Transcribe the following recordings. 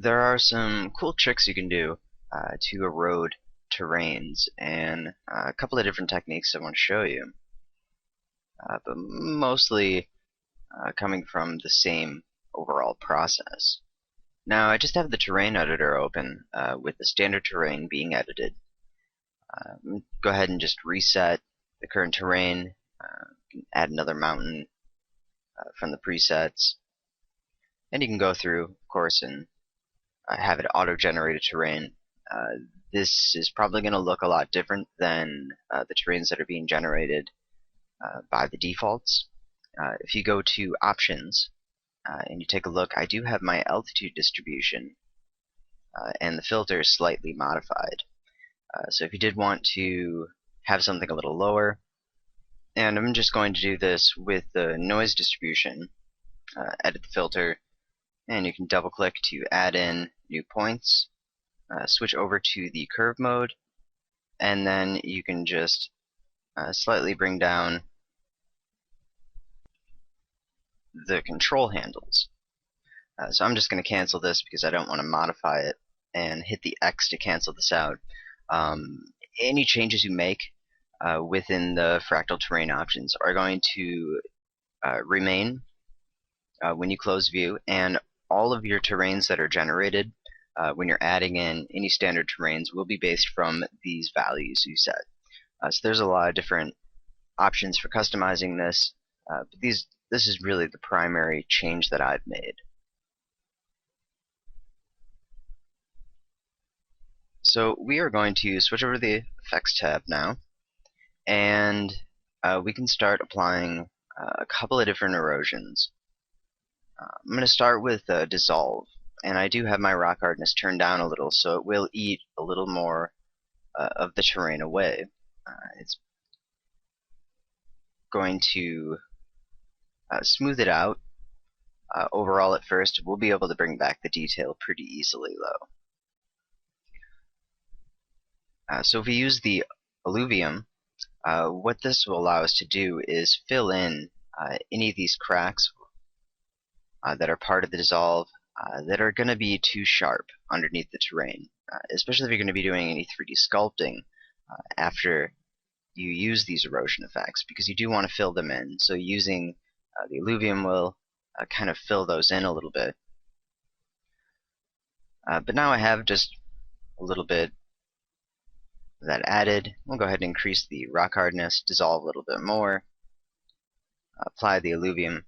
There are some cool tricks you can do to erode terrains, and a couple of different techniques I want to show you, but mostly coming from the same overall process. Now, I just have the terrain editor open with the standard terrain being edited. Go ahead and just reset the current terrain, add another mountain from the presets, and you can go through, of course, and have it auto-generated terrain. This is probably going to look a lot different than the terrains that are being generated by the defaults. If you go to Options and you take a look, I do have my altitude distribution and the filter is slightly modified. So if you did want to have something a little lower, and I'm just going to do this with the noise distribution, edit the filter, and you can double click to add in new points, switch over to the curve mode, and then you can just slightly bring down the control handles. So I'm just going to cancel this because I don't want to modify it, and hit the X to cancel this out. Any changes you make within the fractal terrain options are going to remain when you close Vue, and all of your terrains that are generated when you're adding in any standard terrains will be based from these values you set. So there's a lot of different options for customizing this, but this is really the primary change that I've made. So we are going to switch over to the Effects tab now, and we can start applying a couple of different erosions. I'm going to start with Dissolve, and I do have my rock hardness turned down a little, so it will eat a little more of the terrain away. It's going to smooth it out. Overall, at first, we'll be able to bring back the detail pretty easily, though. So if we use the Alluvium, what this will allow us to do is fill in any of these cracks that are part of the dissolve that are going to be too sharp underneath the terrain, especially if you're going to be doing any 3D sculpting after you use these erosion effects, because you do want to fill them in. So using the Alluvium will kind of fill those in a little bit. But now I have just a little bit of that added. We'll go ahead and increase the rock hardness, dissolve a little bit more, apply the Alluvium,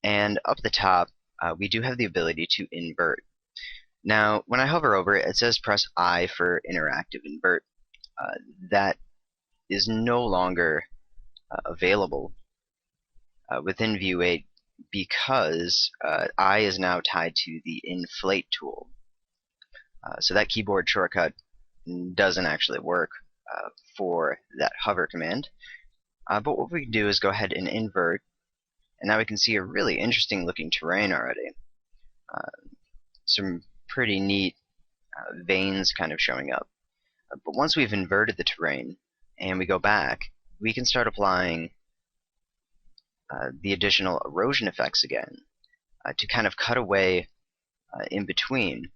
and up the top we do have the ability to invert. Now when I hover over it, it says press I for interactive invert. That is no longer available within Vue 8 because I is now tied to the inflate tool. So that keyboard shortcut doesn't actually work for that hover command. But what we can do is go ahead and invert, and now we can see a really interesting looking terrain already. Some pretty neat veins kind of showing up. But once we've inverted the terrain and we go back, we can start applying the additional erosion effects again to kind of cut away in between.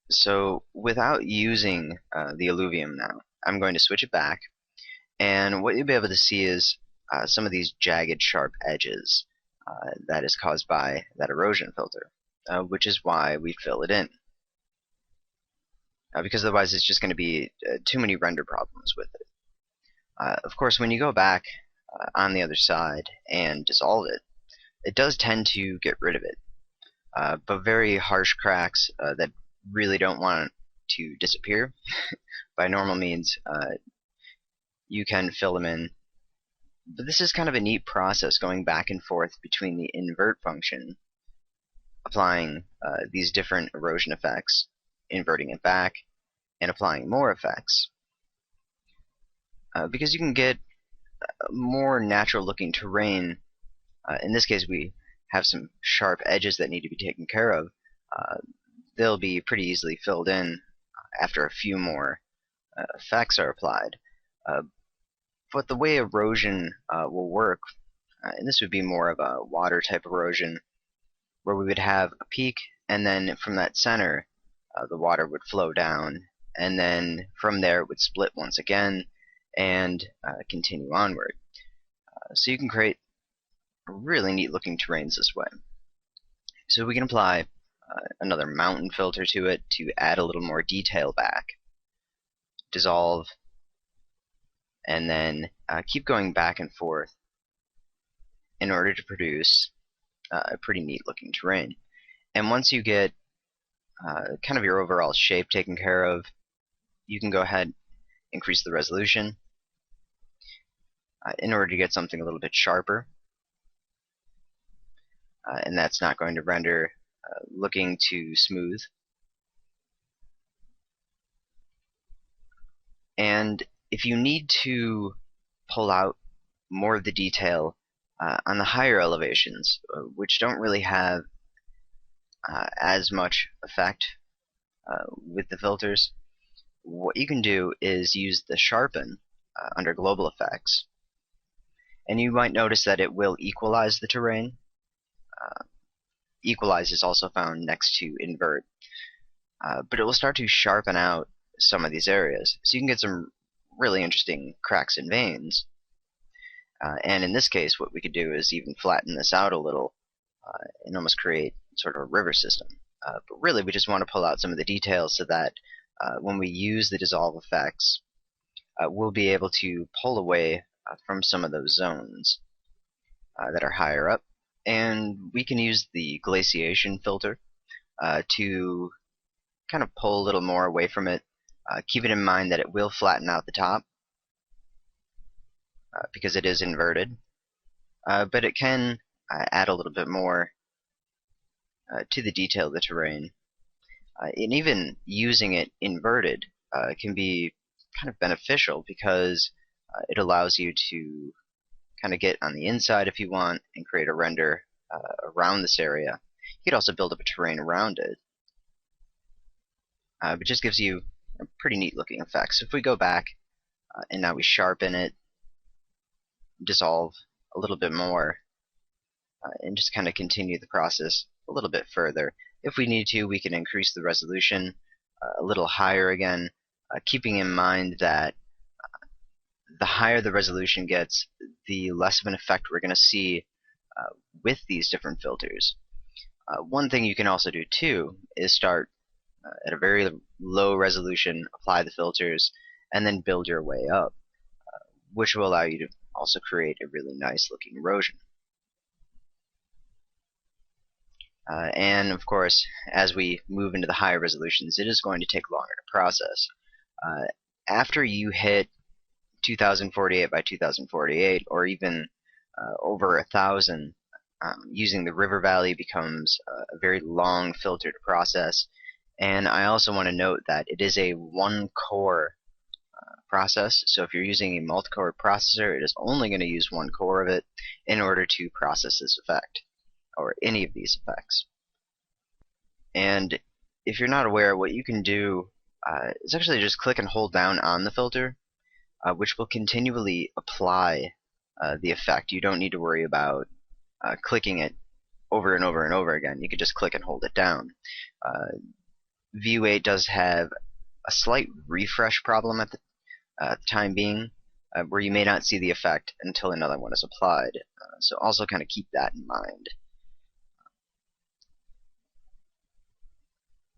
So without using the Alluvium now, I'm going to switch it back, and what you'll be able to see is some of these jagged, sharp edges that is caused by that erosion filter, which is why we fill it in. Because otherwise it's just going to be too many render problems with it. Of course, when you go back on the other side and dissolve it, it does tend to get rid of it. But very harsh cracks that really don't want to disappear by normal means, you can fill them in. But this is kind of a neat process, going back and forth between the invert function, applying these different erosion effects, inverting it back, and applying more effects. Because you can get more natural looking terrain. In this case, we have some sharp edges that need to be taken care of. They'll be pretty easily filled in after a few more effects are applied. But the way erosion will work, and this would be more of a water type erosion, where we would have a peak, and then from that center, the water would flow down, and then from there it would split once again and continue onward. So you can create really neat looking terrains this way. So we can apply another mountain filter to it to add a little more detail back. Dissolve, and then keep going back and forth in order to produce a pretty neat looking terrain. And once you get kind of your overall shape taken care of, you can go ahead, increase the resolution in order to get something a little bit sharper. And that's not going to render looking too smooth. And if you need to pull out more of the detail on the higher elevations, which don't really have as much effect with the filters, what you can do is use the Sharpen under Global Effects. And you might notice that it will equalize the terrain. Equalize is also found next to invert. But it will start to sharpen out some of these areas. So you can get some really interesting cracks and veins. And in this case, what we could do is even flatten this out a little and almost create sort of a river system. But really, we just want to pull out some of the details so that when we use the dissolve effects, we'll be able to pull away from some of those zones that are higher up. And we can use the glaciation filter to kind of pull a little more away from it. Keep it in mind that it will flatten out the top because it is inverted, but it can add a little bit more to the detail of the terrain. And even using it inverted can be kind of beneficial because it allows you to kind of get on the inside if you want and create a render around this area. You could also build up a terrain around it, but just gives you a pretty neat looking effects. If we go back and now we sharpen it, dissolve a little bit more, and just kind of continue the process a little bit further. If we need to, we can increase the resolution a little higher again, keeping in mind that the higher the resolution gets, the less of an effect we're going to see with these different filters. One thing you can also do too is start at a very low resolution, apply the filters, and then build your way up, which will allow you to also create a really nice looking erosion. And of course, as we move into the higher resolutions, it is going to take longer to process. After you hit 2048 by 2048, or even over 1,000, using the river valley becomes a very long filter to process. And I also want to note that it is a one-core process, so if you're using a multi-core processor, it is only going to use one core of it in order to process this effect, or any of these effects. And if you're not aware, what you can do is actually just click and hold down on the filter, which will continually apply the effect. You don't need to worry about clicking it over and over and over again. You could just click and hold it down. Vue 8 does have a slight refresh problem at the time being, where you may not see the effect until another one is applied. So also kind of keep that in mind.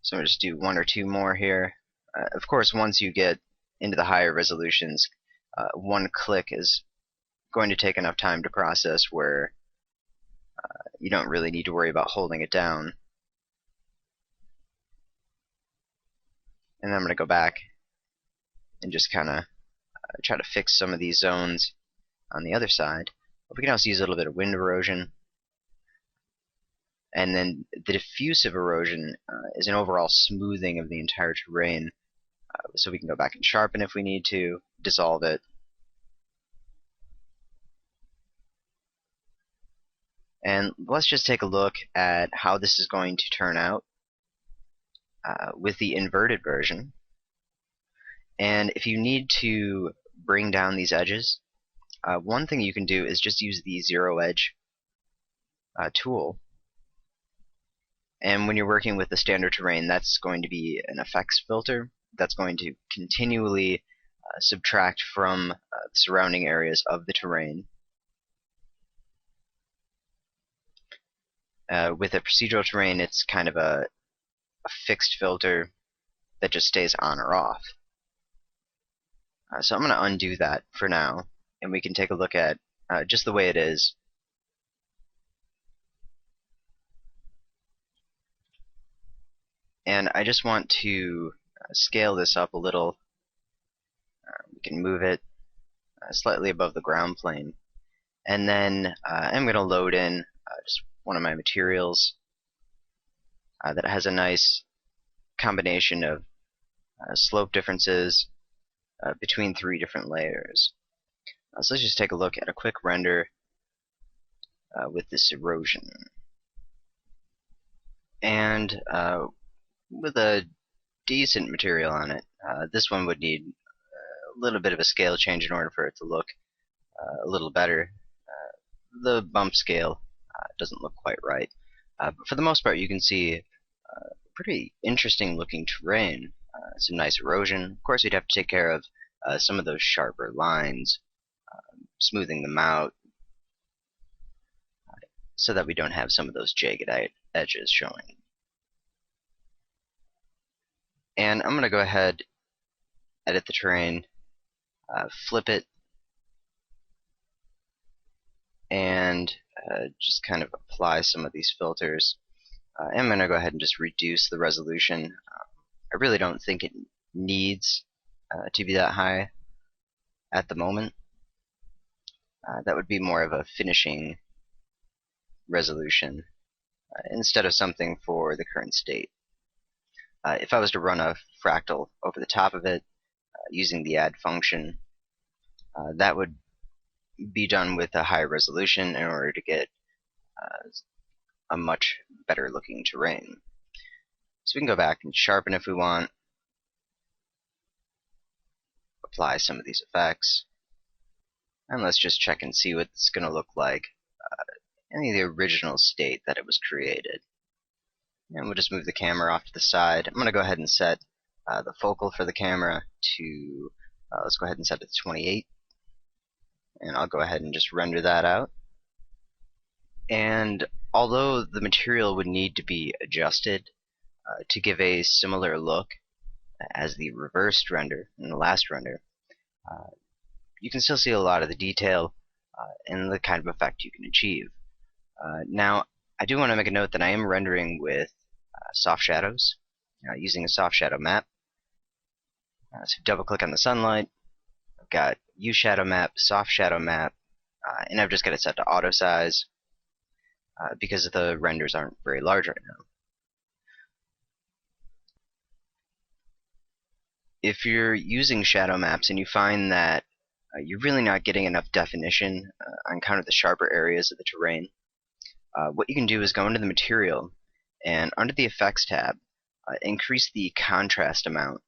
So I'm going to just do one or two more here. Of course, once you get into the higher resolutions, one click is going to take enough time to process where you don't really need to worry about holding it down. And then I'm going to go back and just kind of try to fix some of these zones on the other side. But we can also use a little bit of wind erosion. And then the diffusive erosion is an overall smoothing of the entire terrain. So we can go back and sharpen if we need to, dissolve it. And let's just take a look at how this is going to turn out with the inverted version. And if you need to bring down these edges, one thing you can do is just use the zero edge tool And when you're working with the standard terrain, that's going to be an effects filter that's going to continually subtract from the surrounding areas of the terrain. With a procedural terrain, it's kind of a fixed filter that just stays on or off. So I'm going to undo that for now, and we can take a look at just the way it is. And I just want to scale this up a little. We can move it slightly above the ground plane. And then I'm going to load in just one of my materials that has a nice combination of slope differences between 3 different layers. So let's just take a look at a quick render with this erosion. And with a decent material on it, this one would need a little bit of a scale change in order for it to look a little better. The bump scale doesn't look quite right. But for the most part, you can see pretty interesting looking terrain. Some nice erosion. Of course, we'd have to take care of some of those sharper lines, smoothing them out so that we don't have some of those jagged edges showing. And I'm going to go ahead, edit the terrain, flip it, and just kind of apply some of these filters. I'm going to go ahead and just reduce the resolution. I really don't think it needs to be that high at the moment. That would be more of a finishing resolution instead of something for the current state. If I was to run a fractal over the top of it using the add function, that would be done with a high resolution in order to get a much better looking terrain. So we can go back and sharpen if we want, apply some of these effects, and let's just check and see what it's going to look like in the original state that it was created. And we'll just move the camera off to the side. I'm going to go ahead and set the focal for the camera to, let's go ahead and set it to 28. And I'll go ahead and just render that out. And although the material would need to be adjusted to give a similar look as the reversed render in the last render, you can still see a lot of the detail and the kind of effect you can achieve. Now, I do want to make a note that I am rendering with soft shadows using a soft shadow map. So double click on the sunlight. I've got Vue shadow map, soft shadow map, and I've just got it set to auto size because the renders aren't very large right now. If you're using shadow maps and you find that you're really not getting enough definition on kind of the sharper areas of the terrain, what you can do is go into the material and under the effects tab, increase the contrast amount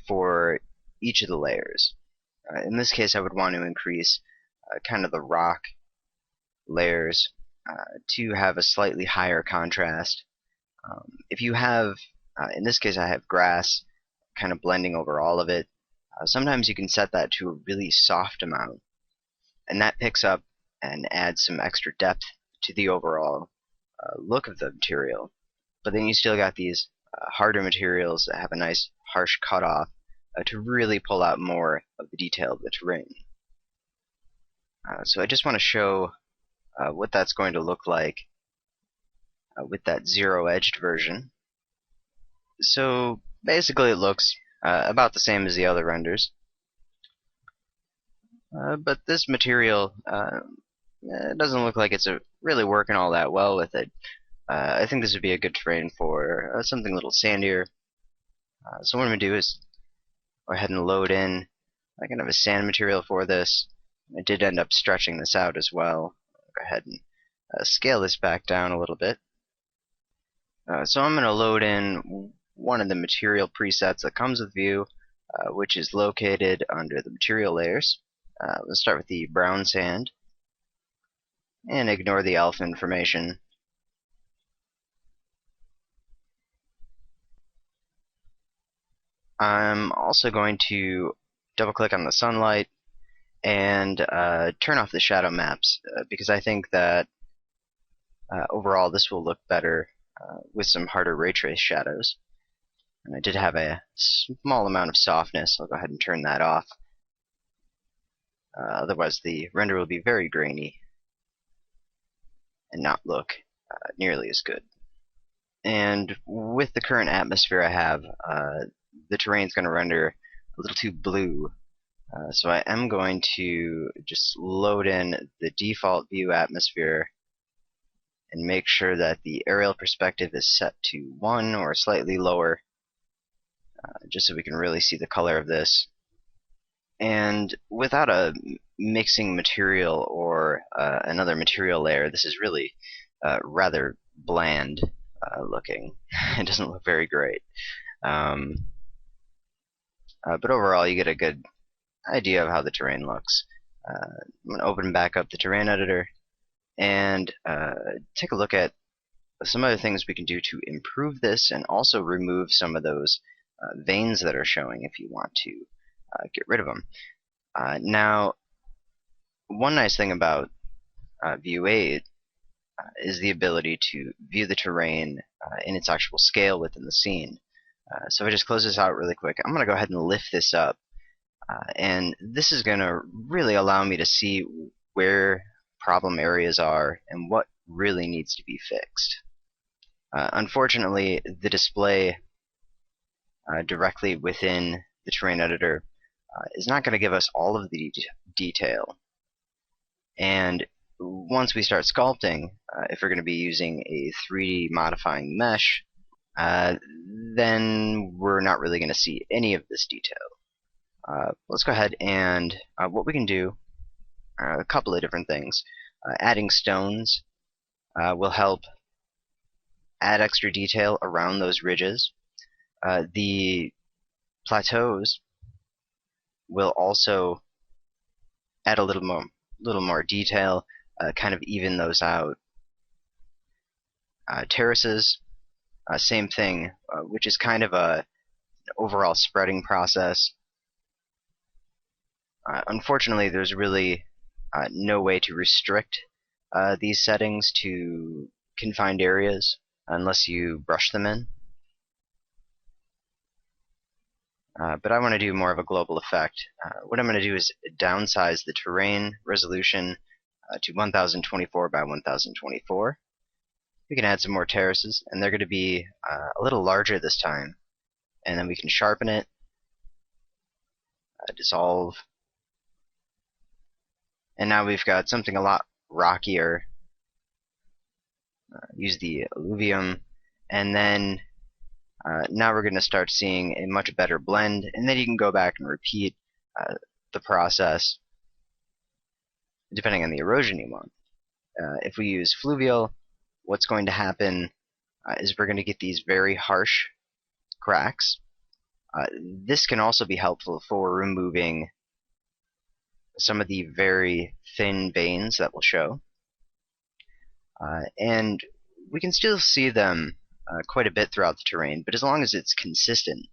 for each of the layers. In this case, I would want to increase kind of the rock layers to have a slightly higher contrast. If you have, in this case I have grass kind of blending over all of it, sometimes you can set that to a really soft amount, and that picks up and adds some extra depth to the overall look of the material. But then you still got these harder materials that have a nice harsh cutoff to really pull out more of the detail of the terrain. So I just want to show what that's going to look like with that zero-edged version. So basically it looks about the same as the other renders. But this material it doesn't look like it's really working all that well with it. I think this would be a good terrain for something a little sandier. So what I'm going to do is go ahead and load in kind of a sand material for this. I did end up stretching this out as well. Go ahead and scale this back down a little bit. So I'm going to load in one of the material presets that comes with Vue, which is located under the material layers. Let's start with the brown sand and ignore the alpha information. I'm also going to double click on the sunlight and turn off the shadow maps because I think that overall this will look better with some harder ray trace shadows. And I did have a small amount of softness. I'll go ahead and turn that off. Otherwise the render will be very grainy and not look nearly as good. And with the current atmosphere I have, the terrain's going to render a little too blue. So I am going to just load in the default Vue atmosphere and make sure that the aerial perspective is set to 1 or slightly lower, just so we can really see the color of this. And without a mixing material or another material layer, this is really rather bland looking. It doesn't look very great. But overall, you get a good idea of how the terrain looks. I'm going to open back up the terrain editor and take a look at some other things we can do to improve this and also remove some of those veins that are showing if you want to get rid of them. Now, one nice thing about Vue 8 is the ability to view the terrain in its actual scale within the scene. So if I just close this out really quick, I'm going to go ahead and lift this up. And this is going to really allow me to see where problem areas are and what really needs to be fixed. Unfortunately, the display directly within the terrain editor is not going to give us all of the detail. And once we start sculpting, if we're going to be using a 3D modifying mesh, then we're not really going to see any of this detail. Let's go ahead and what we can do are a couple of different things. Adding stones will help add extra detail around those ridges. The plateaus will also add a little more detail, kind of even those out. Terraces, same thing, which is kind of an overall spreading process. Unfortunately, there's really no way to restrict these settings to confined areas unless you brush them in. But I want to do more of a global effect. What I'm going to do is downsize the terrain resolution to 1024 by 1024. We can add some more terraces, and they're going to be a little larger this time. And then we can sharpen it, dissolve, and now we've got something a lot rockier. Use the Alluvium, and then now we're going to start seeing a much better blend, and then you can go back and repeat the process depending on the erosion you want. If we use fluvial, what's going to happen is we're going to get these very harsh cracks. This can also be helpful for removing some of the very thin veins that will show. And we can still see them quite a bit throughout the terrain, but as long as it's consistent,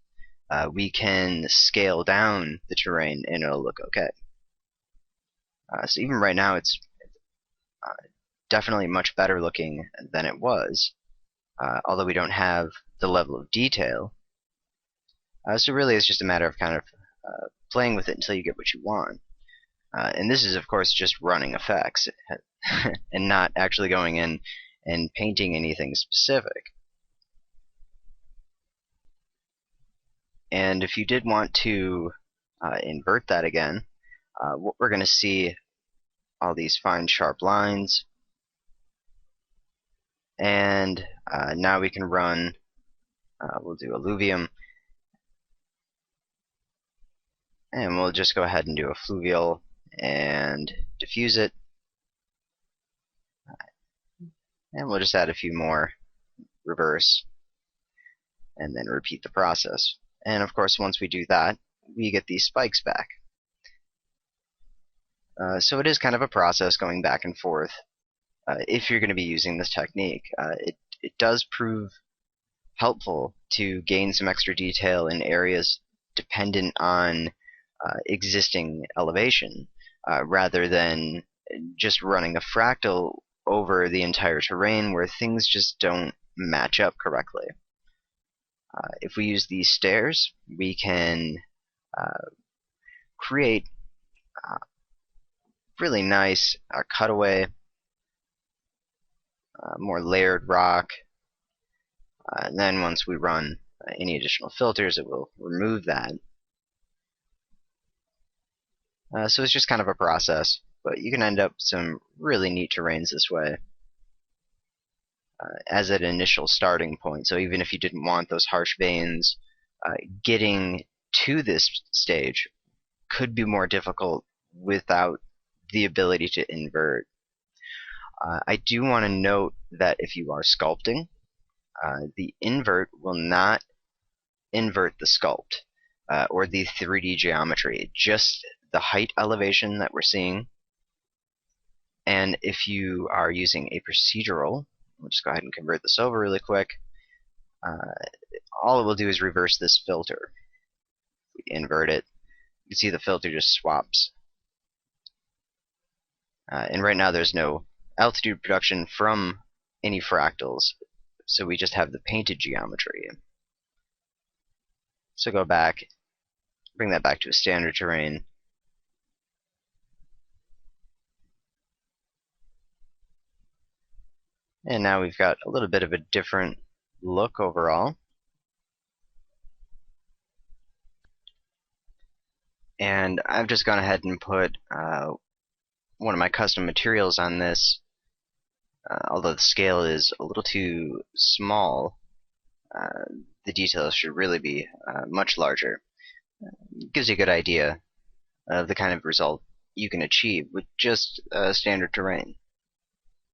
we can scale down the terrain and it'll look okay. So even right now, it's definitely much better looking than it was, although we don't have the level of detail. So really, it's just a matter of kind of playing with it until you get what you want. And this is, of course, just running effects and not actually going in and painting anything specific. And if you did want to invert that again, what we're going to see all these fine sharp lines, and now we can run, we'll do Alluvium, and we'll just go ahead and do a fluvial and diffuse it, and we'll just add a few more reverse and then repeat the process. And of course, once we do that, we get these spikes back. So it is kind of a process going back and forth if you're going to be using this technique. It does prove helpful to gain some extra detail in areas dependent on existing elevation, rather than just running a fractal over the entire terrain where things just don't match up correctly. If we use these stairs, we can create really nice cutaway, more layered rock, and then once we run any additional filters, it will remove that. So it's just kind of a process, but you can end up with some really neat terrains this way as an initial starting point. So even if you didn't want those harsh veins, getting to this stage could be more difficult without the ability to invert. I do want to note that if you are sculpting, the invert will not invert the sculpt or the 3D geometry, just the height elevation that we're seeing. And if you are using a procedural, we'll just go ahead and convert this over really quick. All it will do is reverse this filter. If we invert it, you can see the filter just swaps. And right now there's no altitude production from any fractals, so we just have the painted geometry. So go back, bring that back to a standard terrain. And now we've got a little bit of a different look overall. And I've just gone ahead and put one of my custom materials on this. Although the scale is a little too small, the details should really be much larger. It gives you a good idea of the kind of result you can achieve with just standard terrain.